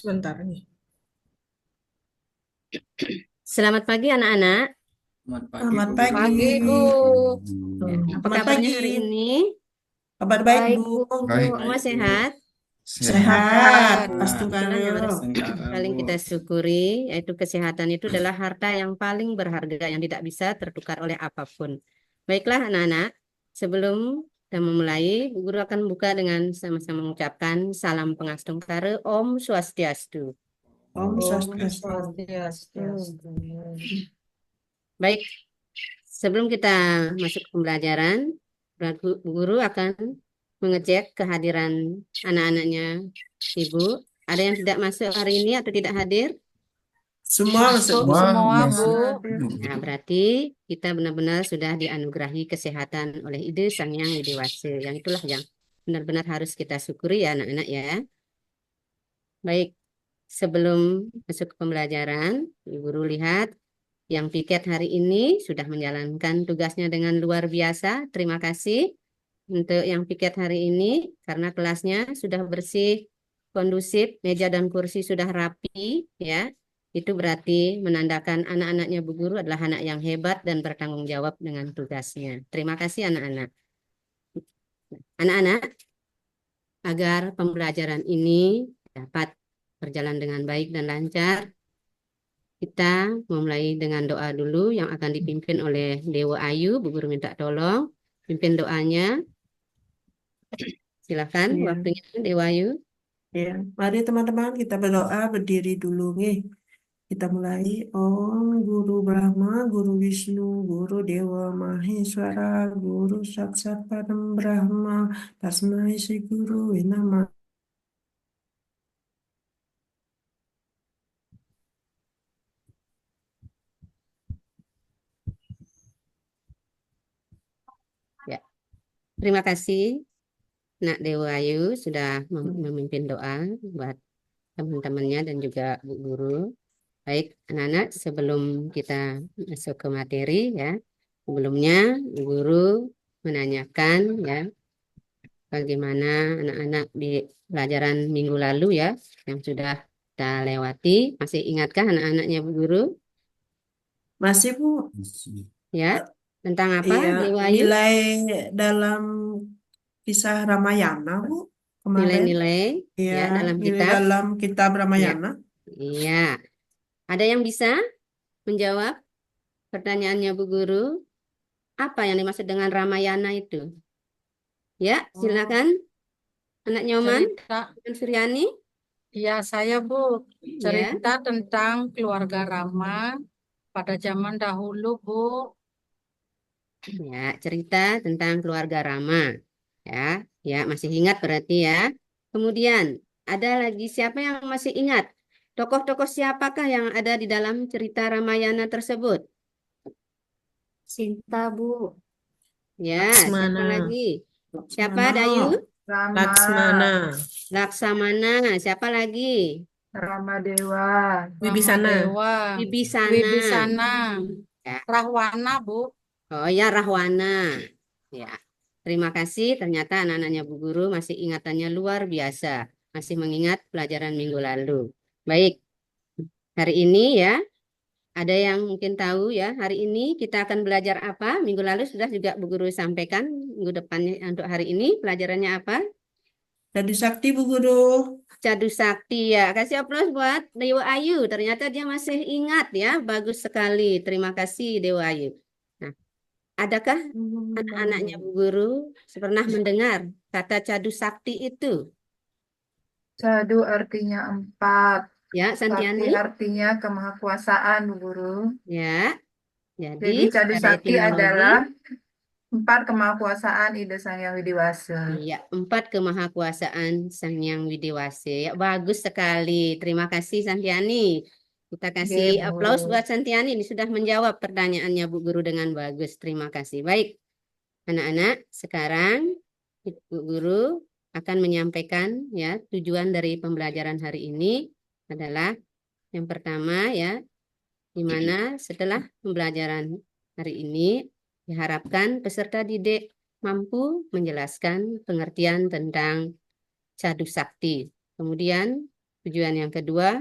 Sebentar nih. Selamat pagi anak-anak. Selamat pagi, Selamat Bu pagi. Guru. Pagi, Bu. Ya, Oh, apa selamat kabarnya pagi. hari ini? Kabar baik, Baik, Bu. Bu. Baik, Semua baik, Bu. sehat? Sehat. Sehat, Sehat. Nah, Pastu Itulah Karo. yang harus Sengkara, paling Bu. kita syukuri, yaitu kesehatan itu adalah harta yang paling berharga yang tidak bisa tertukar oleh apapun. Baiklah anak-anak, sebelum kita memulai, Bu Guru akan buka dengan sama-sama mengucapkan salam Pengastungkara Om Swastiastu. Om Om Om Swastiastu. Swastiastu. Baik, sebelum kita masuk ke pembelajaran, Bu Guru akan mengecek kehadiran anak-anaknya Ibu. Ada yang tidak masuk hari ini atau tidak hadir? Semua masuk, Masuk Bu. Wah, semua, Bu. masuk, Hadir. Bu Nah, Guru. berarti kita benar-benar sudah dianugerahi kesehatan oleh Ide Sang Yang Widi Wase. Yang itulah yang benar-benar harus kita syukuri ya anak-anak ya. Baik, sebelum masuk ke pembelajaran, Ibu Guru lihat yang piket hari ini sudah menjalankan tugasnya dengan luar biasa. Terima kasih untuk yang piket hari ini karena kelasnya sudah bersih, kondusif, meja dan kursi sudah rapi ya. Itu berarti menandakan anak-anaknya Bu Guru adalah anak yang hebat dan bertanggung jawab dengan tugasnya. Terima kasih anak-anak. Anak-anak, agar pembelajaran ini dapat berjalan dengan baik dan lancar, kita memulai dengan doa dulu yang akan dipimpin oleh Dewa Ayu. Bu Guru minta tolong pimpin doanya. Silakan Iya, waktunya Dewa Ayu. iya. Mari teman-teman kita berdoa berdiri dulu nih. Kita mulai. Om Guru Brahma, Guru Wisnu, Guru Dewa Maheswara, Guru Saksat Param Brahma, Tasmai Sri Guru Namah. Ya, terima kasih Nak Dewa Ayu sudah memimpin doa buat teman-temannya dan juga Bu Guru. Baik, anak-anak, sebelum kita masuk ke materi ya, sebelumnya Bu Guru menanyakan ya, bagaimana anak-anak di pelajaran minggu lalu ya, yang sudah kita lewati. Masih ingatkah anak-anaknya Bu Guru? Masih, Bu. Masih. Ya, tentang apa, Iya, Dewa Ayu? nilai dalam kisah Ramayana, Bu, kemarin. Nilai-nilai Iya, ya dalam nilai kitab. dalam kitab Ya, Ramayana. iya. Ada yang bisa menjawab pertanyaannya Bu Guru? Apa yang dimaksud dengan Ramayana itu? Ya, Oh, silakan anak Nyoman cerita. dan Suryani. Ya, saya, Bu. Ya, Cerita tentang keluarga Rama pada zaman dahulu, Bu. ya, cerita tentang keluarga Rama. Ya, ya masih ingat berarti ya. Kemudian ada lagi siapa yang masih ingat? Tokoh-tokoh siapakah yang ada di dalam cerita Ramayana tersebut? Sinta, Bu. Ya, siapa Laksmana. lagi? Siapa Laksmana. Dayu? Rama, Laksmana. Laksamana. Siapa lagi? Rama Dewa, Rama Wibisana. Dewa, Wibisana. Wibisana, Ya. Rahwana, Bu. Oh ya, Rahwana. Ya. Terima kasih. Ternyata anak-anaknya Bu Guru masih ingatannya luar biasa. Masih mengingat pelajaran minggu lalu. Baik, hari ini ya, ada yang mungkin tahu ya, hari ini kita akan belajar apa? Minggu lalu sudah juga Bu Guru sampaikan, minggu depannya untuk hari ini pelajarannya apa? Jadi sakti, Bu Guru. Cadu Sakti ya. Kasih aplaus buat Dewa Ayu. Ternyata dia masih ingat ya. Bagus sekali. Terima kasih Dewa Ayu. Nah, adakah anak-anaknya Bu Guru pernah mendengar kata Cadu Sakti itu? Jadu artinya empat, Ya, sakti Santiani. artinya kemahakuasaan, Bu Guru. Ya, jadi Jadi Jadu secara Sakti etimologi, adalah empat kemahakuasaan Ida Sang Hyang Widi Wasa. iya, empat kemahakuasaan Sang Yang Widi Wase. Ya, bagus sekali. Terima kasih Santiani. Kita kasih Oke, Bu aplaus Guru. buat Santiani. Ini sudah menjawab pertanyaannya Bu Guru dengan bagus. Terima kasih. Baik, anak-anak, sekarang Bu Guru akan menyampaikan ya tujuan dari pembelajaran hari ini adalah yang pertama ya, di mana setelah pembelajaran hari ini diharapkan peserta didik mampu menjelaskan pengertian tentang Cadu Sakti. Kemudian Tujuan yang kedua,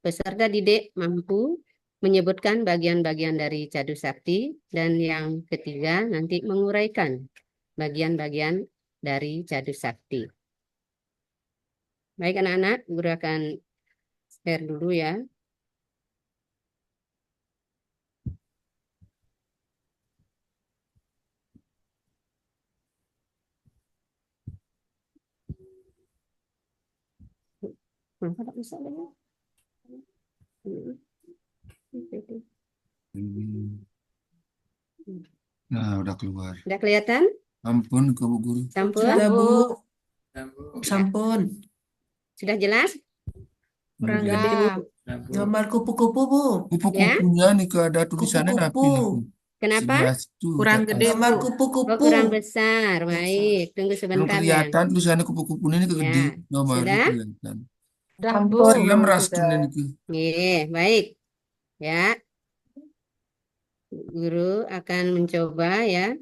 peserta didik mampu menyebutkan bagian-bagian dari Cadu Sakti, dan yang ketiga nanti menguraikan bagian-bagian dari Cadu Sakti. Baik anak-anak, guru akan share dulu ya. Maka tak bisa ya. Nah, udah keluar. Udah kelihatan? Ampun ke Bu Guru. Sampun? Sudah, Bu. Ya, Bu. Sampun. Sudah jelas? Kurang Udah. gede, Bu. Ya, Bu. Gambar kupu-kupu, Bu. Kupu-kupunya nih ada tulisannya Kupu-kupu. rapi. Kenapa? 11 tuh Kurang ke gede, atas. gambar Oh, kupu-kupu. kurang besar. Baik, tunggu Belum sebentar ya. kelihatan tulisannya kupu-kupunya ini kegede. Ya, Gambarnya sudah? kelihatan. Dah, Bu. Ampun, Saya Bu, meraskin sudah. ini. Baik. Ya, guru akan mencoba ya.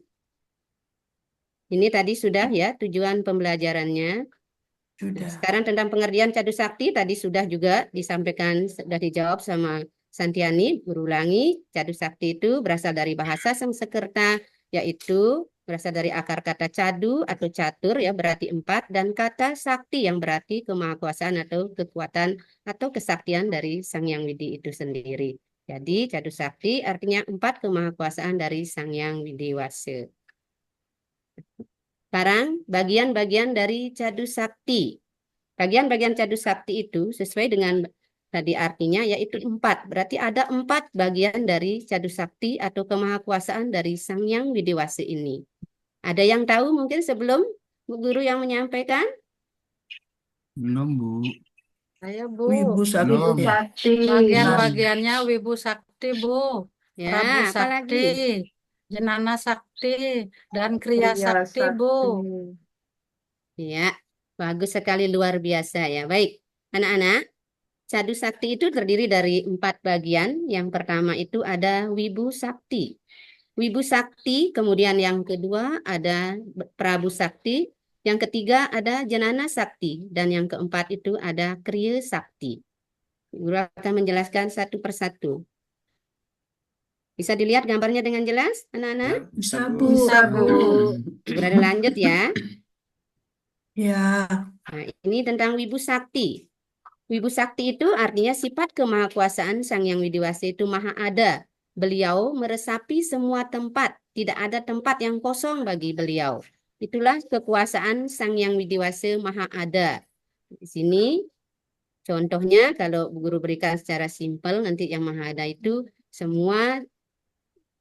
Ini tadi sudah ya tujuan pembelajarannya. Sudah. Sekarang tentang pengertian Cadu Sakti tadi sudah juga disampaikan, sudah dijawab sama Santiani. Guru ulangi, Cadu Sakti itu berasal dari bahasa Sanskerta, yaitu berasal dari akar kata cadu atau catur ya berarti 4, dan kata sakti yang berarti kemahakuasaan atau kekuatan atau kesaktian dari Sang Hyang Widi itu sendiri. Jadi Cadu Sakti artinya 4 kemahakuasaan dari Sang Hyang Widiwasa. Sekarang bagian-bagian dari Cadu Sakti. Bagian-bagian Cadu Sakti itu sesuai dengan tadi artinya yaitu 4. Berarti ada 4 bagian dari Cadu Sakti atau kemahakuasaan dari Sang Hyang Widiwasa ini. Ada yang tahu mungkin sebelum Bu Guru yang menyampaikan? Belum, Bu. Ayo, Bu. Wibu Sakti. Belum. Sakti. Bagian-bagiannya Wibu Sakti, Bu. Ya, Prabu apalagi? Sakti, Jenana Sakti, dan Kriya Kriya Sakti, Bu. Ya, bagus sekali, luar biasa ya. Baik, anak-anak, Cadu Sakti itu terdiri dari 4 bagian. Yang pertama itu ada Wibu Sakti. Wibu Sakti, kemudian yang kedua ada Prabu Sakti, yang ketiga ada Jenana Sakti, dan yang keempat itu ada Kriya Sakti. Guru akan menjelaskan satu persatu. Bisa dilihat gambarnya dengan jelas, anak-anak? Bisa, Bu. Bu. Bisa, Bu. Guru ada lanjut ya. Ya. Nah, ini tentang Wibu Sakti. Wibu Sakti itu artinya sifat kemahakuasaan Sang Hyang Widiwasa itu maha ada. Beliau meresapi semua tempat. Tidak ada tempat yang kosong bagi beliau. Itulah kekuasaan Sang Hyang Widiwasa maha ada. Di sini contohnya kalau guru berikan secara simpel nanti yang maha ada itu semua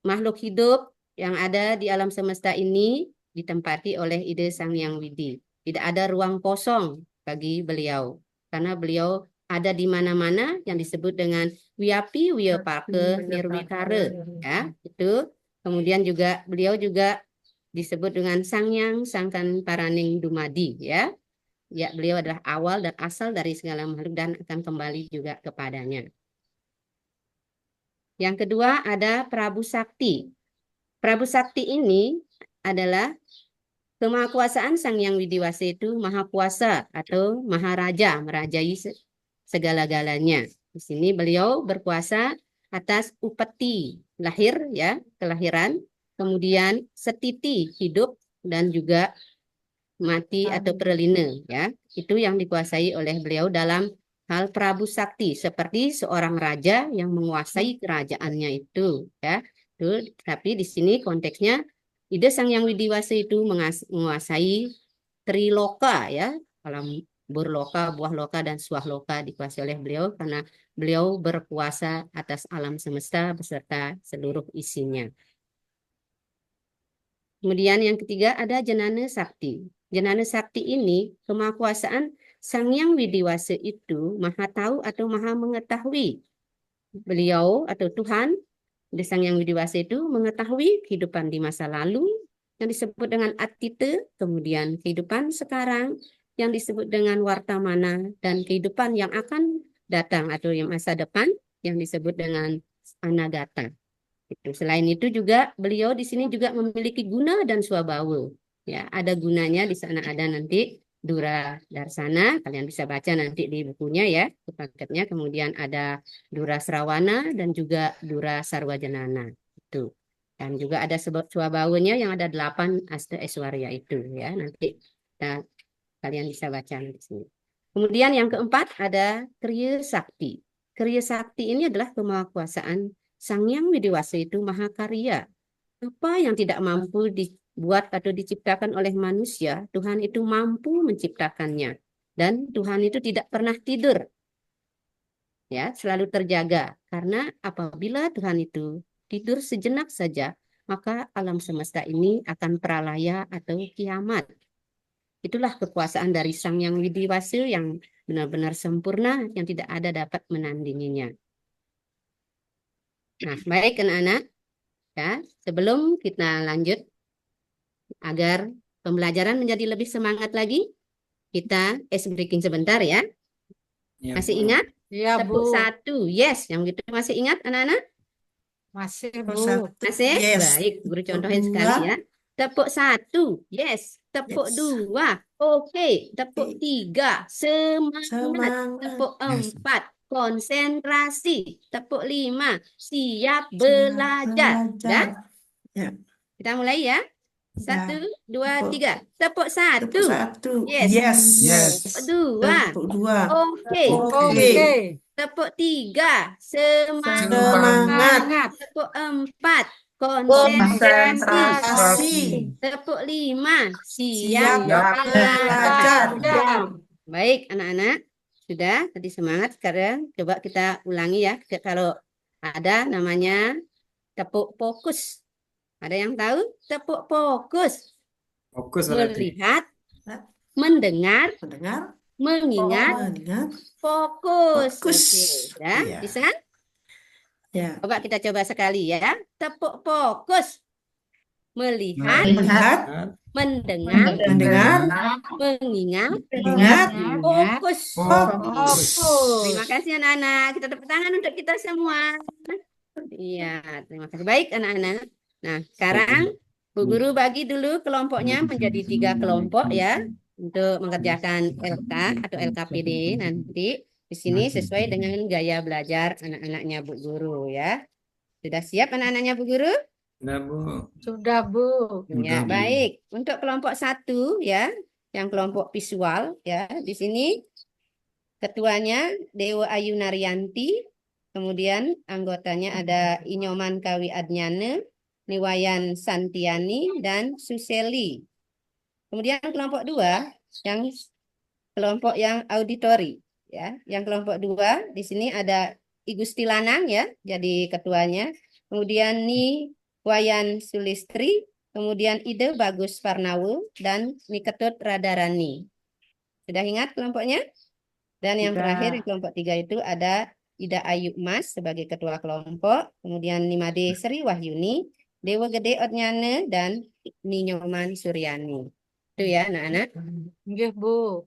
makhluk hidup yang ada di alam semesta ini ditempati oleh ide Sang Hyang Widi. Tidak ada ruang kosong bagi beliau. Karena beliau ada di mana-mana yang disebut dengan Wiyapi, Wiyapake, Nirwikare. Ya, itu. Kemudian juga beliau juga disebut dengan Sang Hyang Sangkan Paraning Dumadi. Ya, beliau adalah awal dan asal dari segala makhluk dan akan kembali juga kepadanya. Yang kedua ada Prabu Sakti. Prabu Sakti ini adalah kemahakuasaan Sang Hyang Widiwasa itu maha kuasa atau maharaja, merajai segala-galanya. Di sini beliau berkuasa atas upeti, lahir ya, kelahiran, kemudian setiti, hidup, dan juga mati atau perlina ya. Itu yang dikuasai oleh beliau dalam hal Prabu Sakti, seperti seorang raja yang menguasai kerajaannya itu ya. Tapi di sini konteksnya ide Sang Hyang Widiwasa itu menguasai triloka ya, alam burloka, buah loka, dan suah loka dikuasai oleh beliau karena beliau berkuasa atas alam semesta beserta seluruh isinya. Kemudian yang ketiga ada Jenana Sakti. Jenana Sakti ini kemahakuasaan Sang Hyang Widiwasa itu maha tahu atau maha mengetahui. Beliau atau Tuhan Sang Hyang Widiwasa itu mengetahui kehidupan di masa lalu yang disebut dengan Atita, kemudian kehidupan sekarang yang disebut dengan Wartamana, dan kehidupan yang akan datang atau yang masa depan yang disebut dengan Anagata. Selain itu juga beliau di sini juga memiliki guna dan swabawa. Ya, ada gunanya di sana, ada nanti Dura Darsana, kalian bisa baca nanti di bukunya ya, di paketnya. Kemudian ada Dura Srawana dan juga Dura Sarwajanana itu. Dan juga ada Swabhawanya yang ada 8 Asta Aishwarya itu ya. Nanti kalian bisa baca di sini. Kemudian yang keempat ada Kriya Sakti. Kriya Sakti ini adalah kemahakuasaan Sang Hyang Widiwasa itu Mahakarya. Apa yang tidak mampu dibuat atau diciptakan oleh manusia, Tuhan itu mampu menciptakannya. Dan Tuhan itu tidak pernah tidur. Ya, selalu terjaga. Karena apabila Tuhan itu tidur sejenak saja, maka alam semesta ini akan pralaya atau kiamat. Itulah kekuasaan dari Sang Hyang Widiwasa yang benar-benar sempurna, yang tidak ada dapat menandinginya. Nah, baik anak-anak, ya, sebelum kita lanjut, agar pembelajaran menjadi lebih semangat lagi, kita ice breaking sebentar ya. Ya, Masih Bu. ingat? Iya, Tepuk Bu. 1, yes. Yang gitu masih ingat anak-anak? Masih, Tepuk Bu. 1, Masih? yes. Baik, guru Tepuk contohin 2, sekali ya. Tepuk 1, yes. Tepuk yes. 2, oke. Tepuk 3, semangat. Semangat. Tepuk Yes. 4, konsentrasi. Tepuk 5, siap Siap belajar. belajar. Dah? Ya, Kita mulai ya. ya. 1, 2, Tepuk 3. Tepuk 1, tepuk 1, yes. yes. Yes. Tepuk 2, Tepuk 2, oke. oke. Oke. Tepuk 3, semangat. Semangat. Semangat. Tepuk 4, konsentrasi. Konsentrasi. Tepuk 5, Siap siap belajar. belajar. Baik anak-anak, sudah tadi semangat. Sekarang coba kita ulangi ya. Kalau ada namanya tepuk fokus. Ada yang tahu? Tepuk fokus. Fokus berarti. Melihat, mendengar, Mendengar, mengingat, mendengar, fokus. fokus. Oke, ya, Iya. bisa? Ya. Coba kita coba sekali ya. Tepuk fokus. Melihat, Melihat, mendengar, mendengar, mengingat, mengingat, fokus. fokus. Terima kasih anak-anak. Kita tepuk tangan untuk kita semua. Iya, terima kasih. Baik anak-anak. Nah, sekarang Bu Guru bagi dulu kelompoknya menjadi 3 kelompok ya. Untuk mengerjakan LK atau LKPD nanti. Di sini sesuai dengan gaya belajar anak-anaknya Bu Guru ya. Sudah siap anak-anaknya Bu Guru? Nah, Bu. Sudah, Bu. Ya, Sudah, Bu. baik. Untuk kelompok 1 ya, yang kelompok visual ya, di sini ketuanya Dewa Ayu Naryanti, kemudian anggotanya ada Inyoman Kawi Adnyana, Niwayan Santiani, dan Suseli. Kemudian kelompok 2, yang kelompok yang auditori ya. Yang kelompok 2 di sini ada I Gusti Lanang ya, jadi ketuanya. Kemudian Niwayan Sulistri, kemudian Ide Bagus Parnawu, dan Niketut Radharani. Sudah ingat kelompoknya? Dan yang terakhir, di kelompok 3 itu ada Ida Ayu Mas sebagai ketua kelompok, kemudian Nimade Sri Wahyuni, Dewa Gede Otnyane, dan Ninyoman Suryani. Itu ya anak-anak. Nggih, Bu.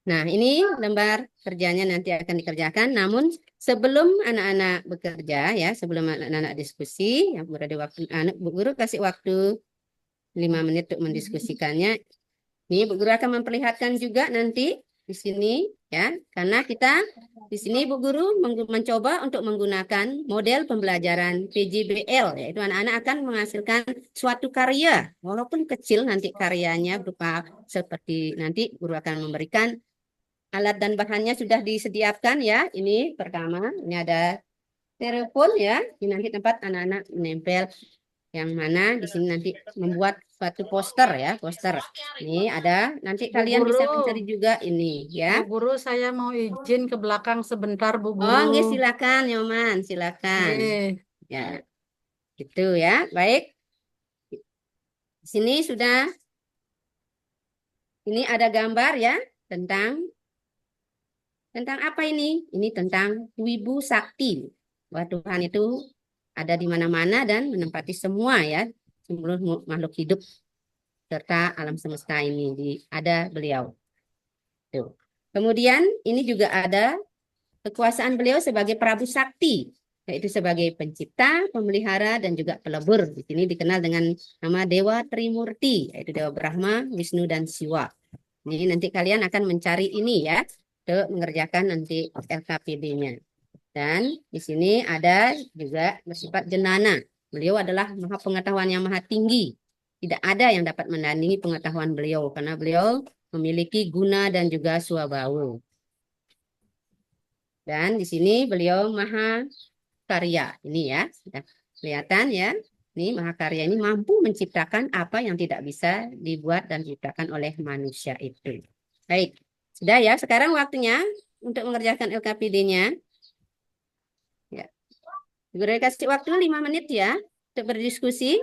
Nah, ini lembar kerjanya nanti akan dikerjakan. Namun sebelum anak-anak bekerja ya, sebelum anak-anak diskusi, yang berada waktu Bu Guru kasih waktu 5 menit untuk mendiskusikannya. Nih, Bu Guru akan memperlihatkan juga nanti di sini ya, karena kita di sini Bu Guru mencoba untuk menggunakan model pembelajaran PJBL, yaitu anak-anak akan menghasilkan suatu karya, walaupun kecil nanti karyanya berupa seperti nanti Guru akan memberikan alat dan bahannya sudah disediakan ya. Ini pertama, ini ada telepon ya, ini nanti tempat anak-anak menempel. Yang mana di sini nanti membuat suatu poster ya, poster. Ini ada, nanti Bu kalian bisa Guru. mencari juga ini ya. Bu Guru, saya mau izin ke belakang sebentar, Bu Guru. Oh, nggih, silakan, Nyoman, silakan. Nggih. Ya, gitu ya, baik. Di sini sudah, ini ada gambar ya tentang apa ini? Ini tentang Wibu Sakti. Bahwa Tuhan itu ada di mana-mana dan menempati semua ya, seluruh makhluk hidup serta alam semesta ini ada beliau. Tuh. Kemudian ini juga ada kekuasaan beliau sebagai Prabu Sakti. yaitu sebagai pencipta, pemelihara, dan juga pelebur. Di sini dikenal dengan nama Dewa Trimurti, yaitu Dewa Brahma, Wisnu, dan Siwa. Jadi nanti kalian akan mencari ini ya, untuk mengerjakan nanti LKPD-nya. Dan di sini ada juga bersifat jenana. Beliau adalah maha pengetahuan yang maha tinggi. Tidak ada yang dapat menandingi pengetahuan beliau, karena beliau memiliki guna dan juga swabhawa. Dan di sini beliau maha karya. Ini ya, sudah kelihatan ya. Ini mahakarya ini mampu menciptakan apa yang tidak bisa dibuat dan diciptakan oleh manusia itu. Baik, sudah ya. Sekarang waktunya untuk mengerjakan LKPD-nya. Ya. Guru kasih waktu 5 menit ya untuk berdiskusi.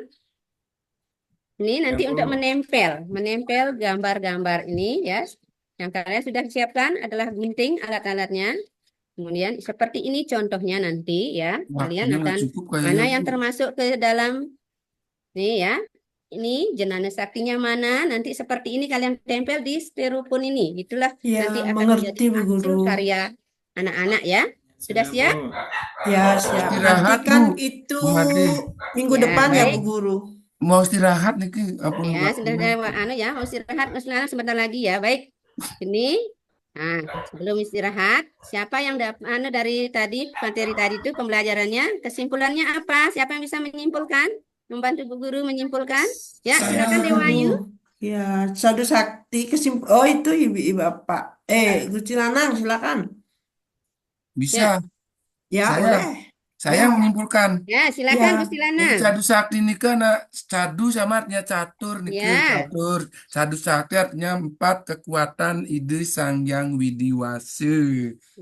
Ini nanti Ya, untuk Bu. menempel gambar-gambar ini ya. Yang kalian sudah siapkan adalah gunting alat-alatnya. Kemudian seperti ini contohnya nanti ya. Kalian Waktunya nggak akan cukup kayaknya, mana yang Bu. termasuk ke dalam nih ya. Ini jenana saktinya mana? Nanti seperti ini kalian tempel di styrofoam ini. Itulah Ya, nanti akan menjadi mengerti Bu hasil Guru. karya anak-anak ya. Sudah Sudah, siap? Bu. Ya, siap. Nanti Istirahat, kan Bu. itu Bu Made. minggu Ya, depan ya Bu baik. Guru. Mau istirahat nih, Ki. Apa Ya, sudah waktunya? ya, mau istirahat sebentar lagi ya. Baik. Ini sebelum istirahat, siapa yang dari tadi materi tadi itu pembelajarannya, kesimpulannya apa? Siapa yang bisa menyimpulkan? Membantu Bu Guru menyimpulkan? Ya, Saya silakan Dewa Ayu. ya, Sadu Sakti oh itu ibu Bapak. Gusti Lanang silakan. Bisa. Ya, Ya, Saya boleh. saya Ya, menyimpulkan. ya silakan Ya. Gusti Jadi Lanang. cadu sakti ini kan cadu sama artinya catur nih, Ki. Ya, Catur. Cadu sakti artinya 4 kekuatan ide Sang Hyang Widiwasa.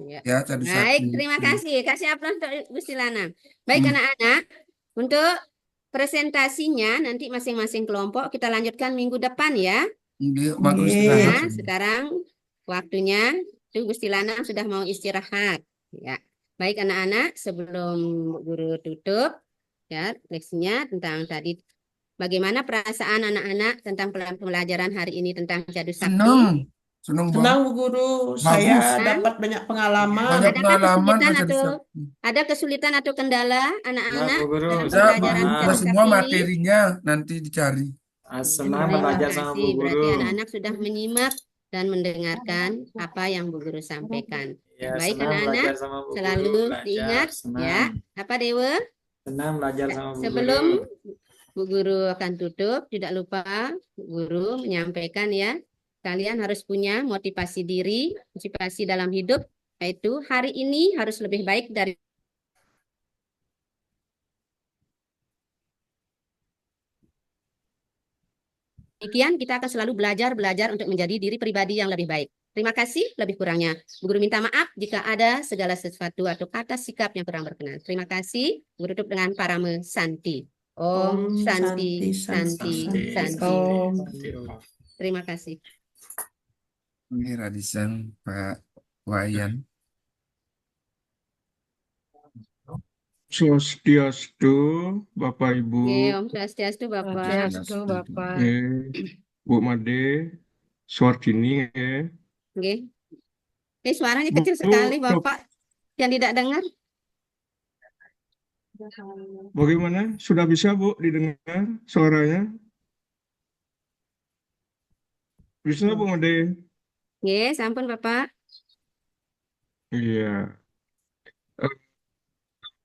ya. Ya, cadu Baik, sakti terima itu. kasih. Kasih aplaus untuk Gusti Lanang. Baik Hmm. anak-anak, untuk presentasinya nanti masing-masing kelompok kita lanjutkan minggu depan ya. Dia makan Oke. istirahat. Nah, sekarang waktunya itu Gusti Lanang sudah mau istirahat. Ya. Baik anak-anak, sebelum guru tutup ya leksinya tentang tadi bagaimana perasaan anak-anak tentang pembelajaran hari ini tentang Jadu Sakti. Senang. Senang Tenang banget. Bu Guru, Bagus. saya Kan? dapat banyak pengalaman. Banyak Adakah pengalaman kesulitan Pak Jadu atau Sakti. ada kesulitan atau kendala Ya, anak-anak Bu Guru. dalam Bisa pembelajaran Senang. Jadu semua Sakti ini? materinya nanti dicari. Senang Terima belajar sama Bu kasih. Berarti Guru. anak-anak sudah menyimak dan mendengarkan apa yang Bu Guru sampaikan. Ya, Baik senang anak-anak, belajar sama Bu Guru. selalu Belajar, diingat ya. senang. Apa Dewa? Senang belajar sama Bu Sebelum Guru. Bu Guru akan tutup, tidak lupa Bu Guru menyampaikan ya, kalian harus punya motivasi diri, motivasi dalam hidup, yaitu hari ini harus lebih baik dari demikian kita akan selalu belajar untuk menjadi diri pribadi yang lebih baik. Terima kasih, lebih kurangnya. Bu Guru minta maaf jika ada segala sesuatu atau kata sikap yang kurang berkenan. Terima kasih. Bu Guru tutup dengan parame santi. Om Santi, Santi, Santi. Om. Terima kasih. Ini Radisan Pak Wayan. Swastiastu, Bapak Ibu, Oke, Om Swastiastu Bapak. Swastiastu, Bapak. Bu Made, Suartini, Oke. Suaranya Bu, kecil sekali Dok. Bapak. Yang tidak dengar. Bagaimana? Sudah bisa Bu didengar suaranya? Bisa Bu Made? Oke, sampun Bapak. Iya.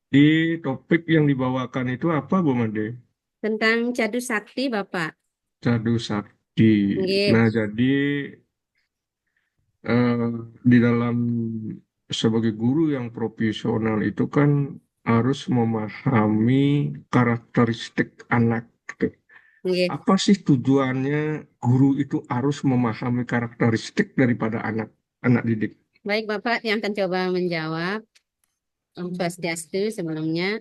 Di topik yang dibawakan itu apa Bu Made? Tentang Jadu Sakti Bapak. Jadu Sakti. Oke. Nah, jadi di dalam sebagai guru yang profesional itu kan harus memahami karakteristik anak. Oke. Apa sih tujuannya guru itu harus memahami karakteristik daripada anak didik? Baik Bapak yang akan coba menjawab. Om Swastiastu sebelumnya.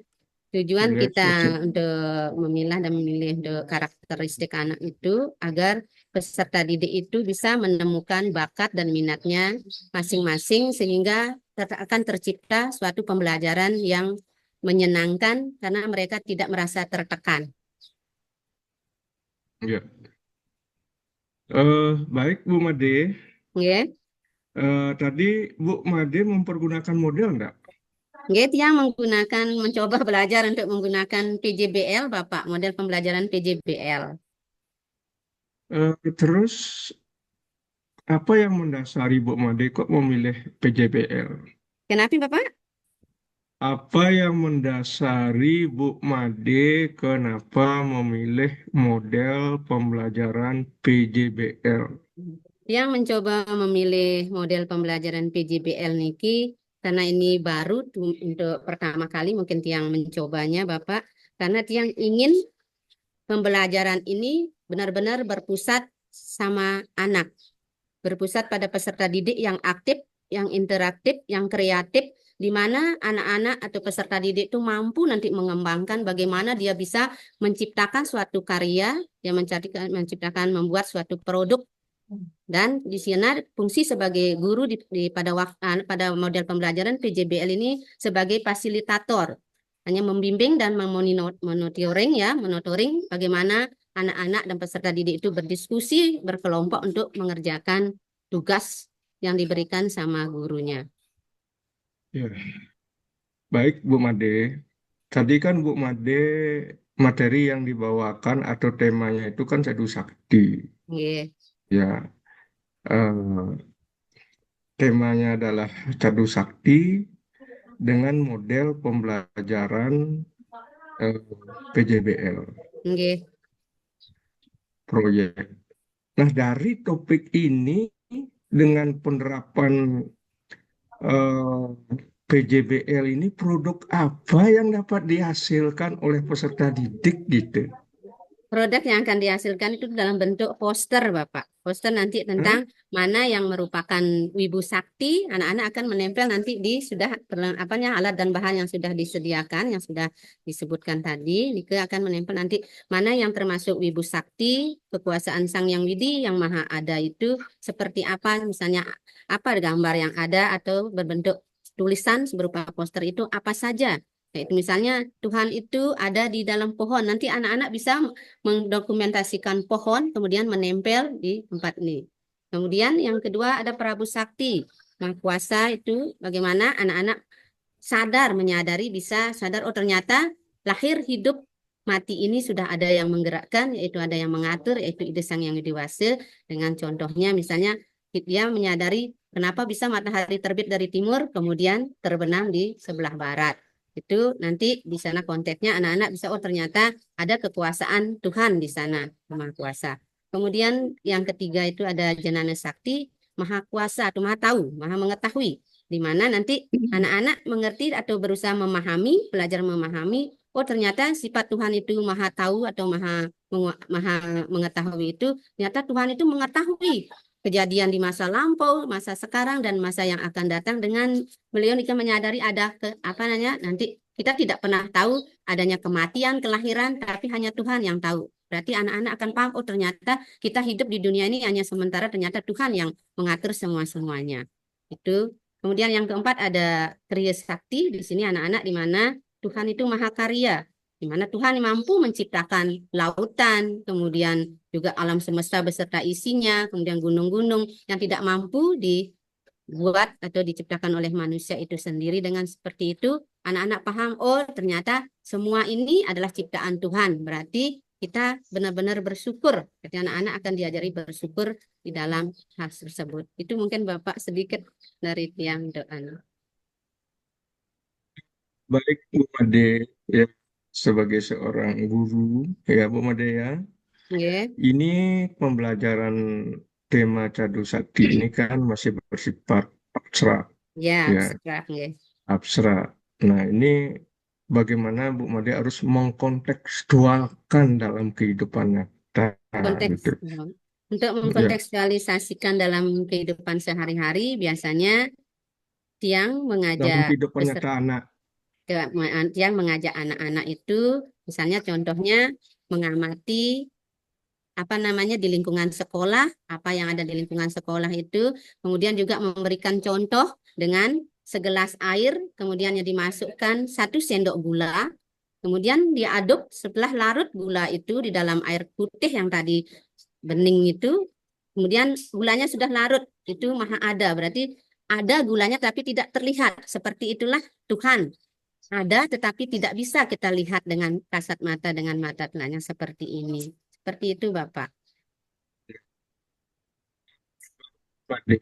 Tujuan Ya, kita untuk memilah dan memilih karakteristik anak itu agar peserta didik itu bisa menemukan bakat dan minatnya masing-masing sehingga akan tercipta suatu pembelajaran yang menyenangkan karena mereka tidak merasa tertekan. Ya. Baik Bu Made. Oke. Tadi Bu Made mempergunakan model enggak? Nggih, Tiang mencoba belajar untuk menggunakan PJBL, Bapak, model pembelajaran PJBL. Terus apa yang mendasari Bu Made kok memilih PJBL? Kenapa, Bapak? Apa yang mendasari Bu Made kenapa memilih model pembelajaran PJBL? Yang mencoba memilih model pembelajaran PJBL niki karena ini baru untuk pertama kali mungkin Tiang mencobanya, Bapak, karena Tiang ingin pembelajaran ini benar-benar berpusat sama anak, berpusat pada peserta didik yang aktif, yang interaktif, yang kreatif, di mana anak-anak atau peserta didik itu mampu nanti mengembangkan bagaimana dia bisa menciptakan suatu karya, yang menciptakan membuat suatu produk. Dan di sini fungsi sebagai guru pada model pembelajaran PJBL ini sebagai fasilitator, hanya membimbing dan monitoring bagaimana anak-anak dan peserta didik itu berdiskusi berkelompok untuk mengerjakan tugas yang diberikan sama gurunya. Ya, baik Bu Made. Tadi kan Bu Made materi yang dibawakan atau temanya itu kan Cadu Sakti. Nggih. Ya, temanya adalah Cadu Sakti dengan model pembelajaran PJBL, Nggih. proyek. Nah, dari topik ini dengan penerapan PJBL ini produk apa yang dapat dihasilkan oleh peserta didik gitu? Produk yang akan dihasilkan itu dalam bentuk poster, Bapak. Poster nanti tentang mana yang merupakan Wibu Sakti, anak-anak akan menempel nanti di alat dan bahan yang sudah disediakan, yang sudah disebutkan tadi. Nika akan menempel nanti mana yang termasuk Wibu Sakti, kekuasaan Sang Yang Widi yang Maha Ada itu seperti apa, misalnya apa gambar yang ada atau berbentuk tulisan berupa poster itu apa saja. Yaitu misalnya Tuhan itu ada di dalam pohon. Nanti anak-anak bisa mendokumentasikan pohon, kemudian menempel di tempat ini. Kemudian yang kedua ada Prabu Sakti. Maha Kuasa itu bagaimana anak-anak menyadari bisa sadar, oh ternyata lahir hidup mati ini sudah ada yang menggerakkan, yaitu ada yang mengatur, yaitu ide Sang Yang Widi-Wasa. Dengan contohnya misalnya dia menyadari kenapa bisa matahari terbit dari timur, kemudian terbenam di sebelah barat. Itu nanti di sana konteksnya anak-anak bisa, oh ternyata ada kekuasaan Tuhan di sana, Maha Kuasa. Kemudian yang ketiga itu ada Janana Sakti, Maha Kuasa atau Maha Tahu, Maha Mengetahui. Di mana nanti anak-anak mengerti atau berusaha memahami, belajar memahami, oh ternyata sifat Tuhan itu Maha Tahu atau Maha Mengetahui itu, ternyata Tuhan itu mengetahui kejadian di masa lampau, masa sekarang, dan masa yang akan datang. Dengan beliau menyadari ada nanti kita tidak pernah tahu adanya kematian, kelahiran, tapi hanya Tuhan yang tahu. Berarti anak-anak akan paham, oh ternyata kita hidup di dunia ini hanya sementara, ternyata Tuhan yang mengatur semua-semuanya. Itu. Kemudian yang keempat ada Kriya Sakti. Di sini anak-anak di mana Tuhan itu maha karya, di mana Tuhan mampu menciptakan lautan, kemudian juga alam semesta beserta isinya, kemudian gunung-gunung yang tidak mampu dibuat atau diciptakan oleh manusia itu sendiri. Dengan seperti itu, anak-anak paham, oh ternyata semua ini adalah ciptaan Tuhan. Berarti kita benar-benar bersyukur. Ketika anak-anak akan diajari bersyukur di dalam hal tersebut. Itu mungkin Bapak sedikit dari Tiang Doan. Baik Bu Made, ya sebagai seorang guru ya Bu Made ya. Yeah. Ini pembelajaran tema Cadu Sakti ini kan masih bersifat abstrak. Ya, abstrak. Yeah. Abstrak. Nah ini bagaimana Bu Made harus mengkontekstualkan dalam kehidupan nyata gitu. Untuk mengkontekstualisasikan dalam kehidupan sehari-hari, biasanya Tiang mengajak dalam kehidupan nyata anak. Tiang mengajak anak-anak itu, misalnya contohnya mengamati di lingkungan sekolah, apa yang ada di lingkungan sekolah itu, kemudian juga memberikan contoh dengan segelas air, kemudian yang dimasukkan 1 sendok gula, kemudian diaduk setelah larut gula itu di dalam air putih yang tadi bening itu, kemudian gulanya sudah larut, itu maha ada, berarti Ada gulanya tapi tidak terlihat. Seperti itulah Tuhan. Ada tetapi tidak bisa kita lihat dengan kasat mata, dengan mata telanjang seperti ini. Seperti itu Bapak. Made,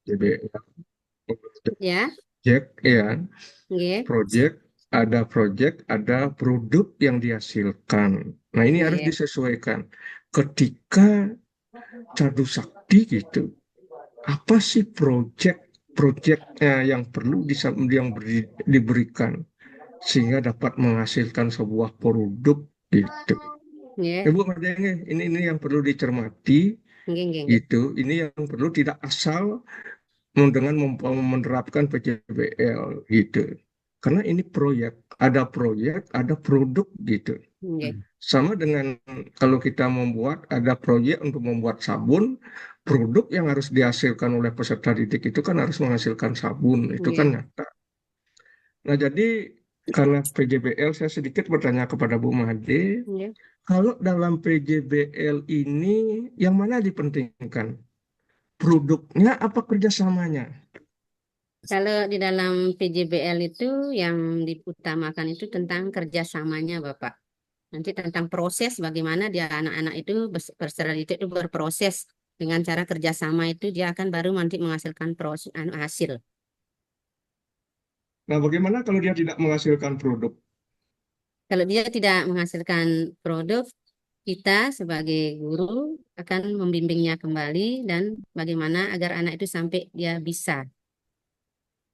JBL, Ya, project, ya, nggih. project, ada produk yang dihasilkan. Nah, ini harus Nggih. disesuaikan. Ketika Cadu Sakti gitu, apa sih proyeknya yang perlu diberikan sehingga dapat menghasilkan sebuah produk gitu. Nggih. Ibu Made, ini yang perlu dicermati Nggih, nggih. gitu. Ini yang perlu tidak asal dengan menerapkan PJBL gitu. Karena ini proyek, ada produk gitu. Nggih. Sama dengan kalau kita ada proyek untuk membuat sabun, produk yang harus dihasilkan oleh peserta didik itu kan harus menghasilkan sabun, itu kan Nggih. nyata. Nah, jadi karena PJBL saya sedikit bertanya kepada Bu Made, Nggih. kalau dalam PJBL ini yang mana dipentingkan? Produknya apa kerjasamanya? Kalau di dalam PJBL itu yang diutamakan itu tentang kerjasamanya Bapak. Nanti tentang proses bagaimana dia anak-anak itu peserta didik itu berproses dengan cara kerjasama itu dia akan baru nanti menghasilkan hasil. Nah, bagaimana kalau dia tidak menghasilkan produk? Kalau dia tidak menghasilkan produk, kita sebagai guru akan membimbingnya kembali dan bagaimana agar anak itu sampai dia bisa.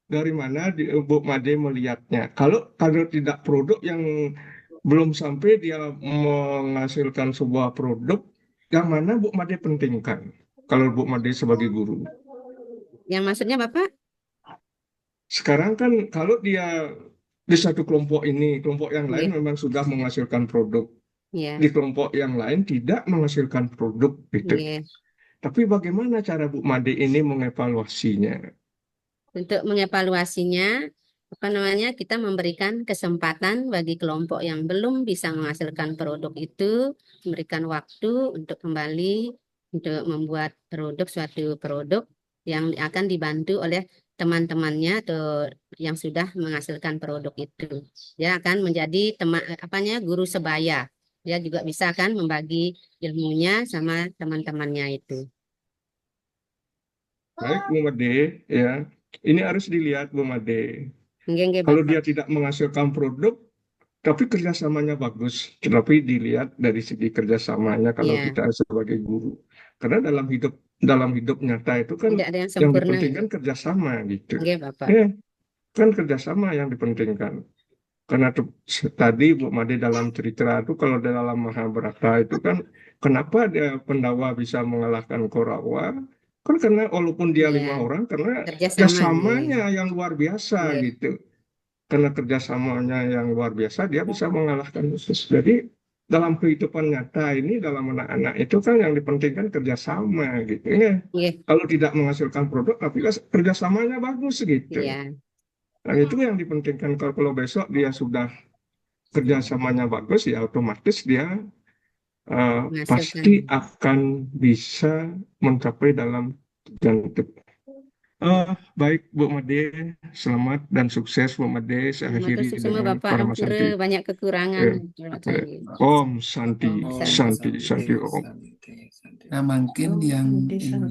Dari mana Bu Made melihatnya? Kalau tidak produk yang belum sampai dia menghasilkan sebuah produk, yang mana Bu Made pentingkan? Kalau Bu Made sebagai guru. Yang maksudnya Bapak? Sekarang kan kalau dia di satu kelompok ini, kelompok yang lain Nggih. memang sudah menghasilkan produk. Ya, Di kelompok yang lain tidak menghasilkan produk gitu. nggih. Tapi bagaimana cara Bu Made ini mengevaluasinya? Untuk mengevaluasinya, kita memberikan kesempatan bagi kelompok yang belum bisa menghasilkan produk itu, memberikan waktu untuk kembali untuk membuat suatu produk yang akan dibantu oleh teman-temannya atau yang sudah menghasilkan produk itu. Dia akan menjadi guru sebaya. Dia juga bisa kan membagi ilmunya sama teman-temannya itu. Baik, Bu Made, ya. Ini harus dilihat, Bu Made. Nggih, Kalau Bapak. dia tidak menghasilkan produk, tapi kerjasamanya bagus. Tetapi dilihat dari segi kerjasamanya kalau Iya. kita sebagai guru. Karena dalam hidup nyata itu kan Tidak ada yang yang sempurna. dipentingkan kerjasama gitu. Nggih, Bapak. Kan kerjasama yang dipentingkan. Karena tadi Bu Made dalam cerita itu kalau dalam Mahabharata itu kan kenapa dia Pandawa bisa mengalahkan Korawa? Kan karena walaupun dia Iya. 5 orang karena Kerjasama. kerjasamanya yang luar biasa Iya. gitu. Karena kerjasamanya yang luar biasa dia bisa mengalahkan musuh. Jadi dalam kehidupan nyata ini dalam anak-anak itu kan yang dipentingkan kerjasama gitu ya. Iya. Kalau tidak menghasilkan produk tapi kerjasamanya bagus gitu. Iya. Nah, itu yang dipentingkan. Kalau besok dia sudah kerjasamanya bagus, ya otomatis dia Menghasilkan. pasti akan bisa mencapai dalam tujuan itu. Baik Bu Made, selamat dan sukses Bu Made. Saya Terima akhiri kasih semua dengan Bapak. Parama Ampura Santi. banyak kekurangan. Terima kasih. Om Santi, Om Santi, Santi, Om. Nah, mungkin yang Di sana.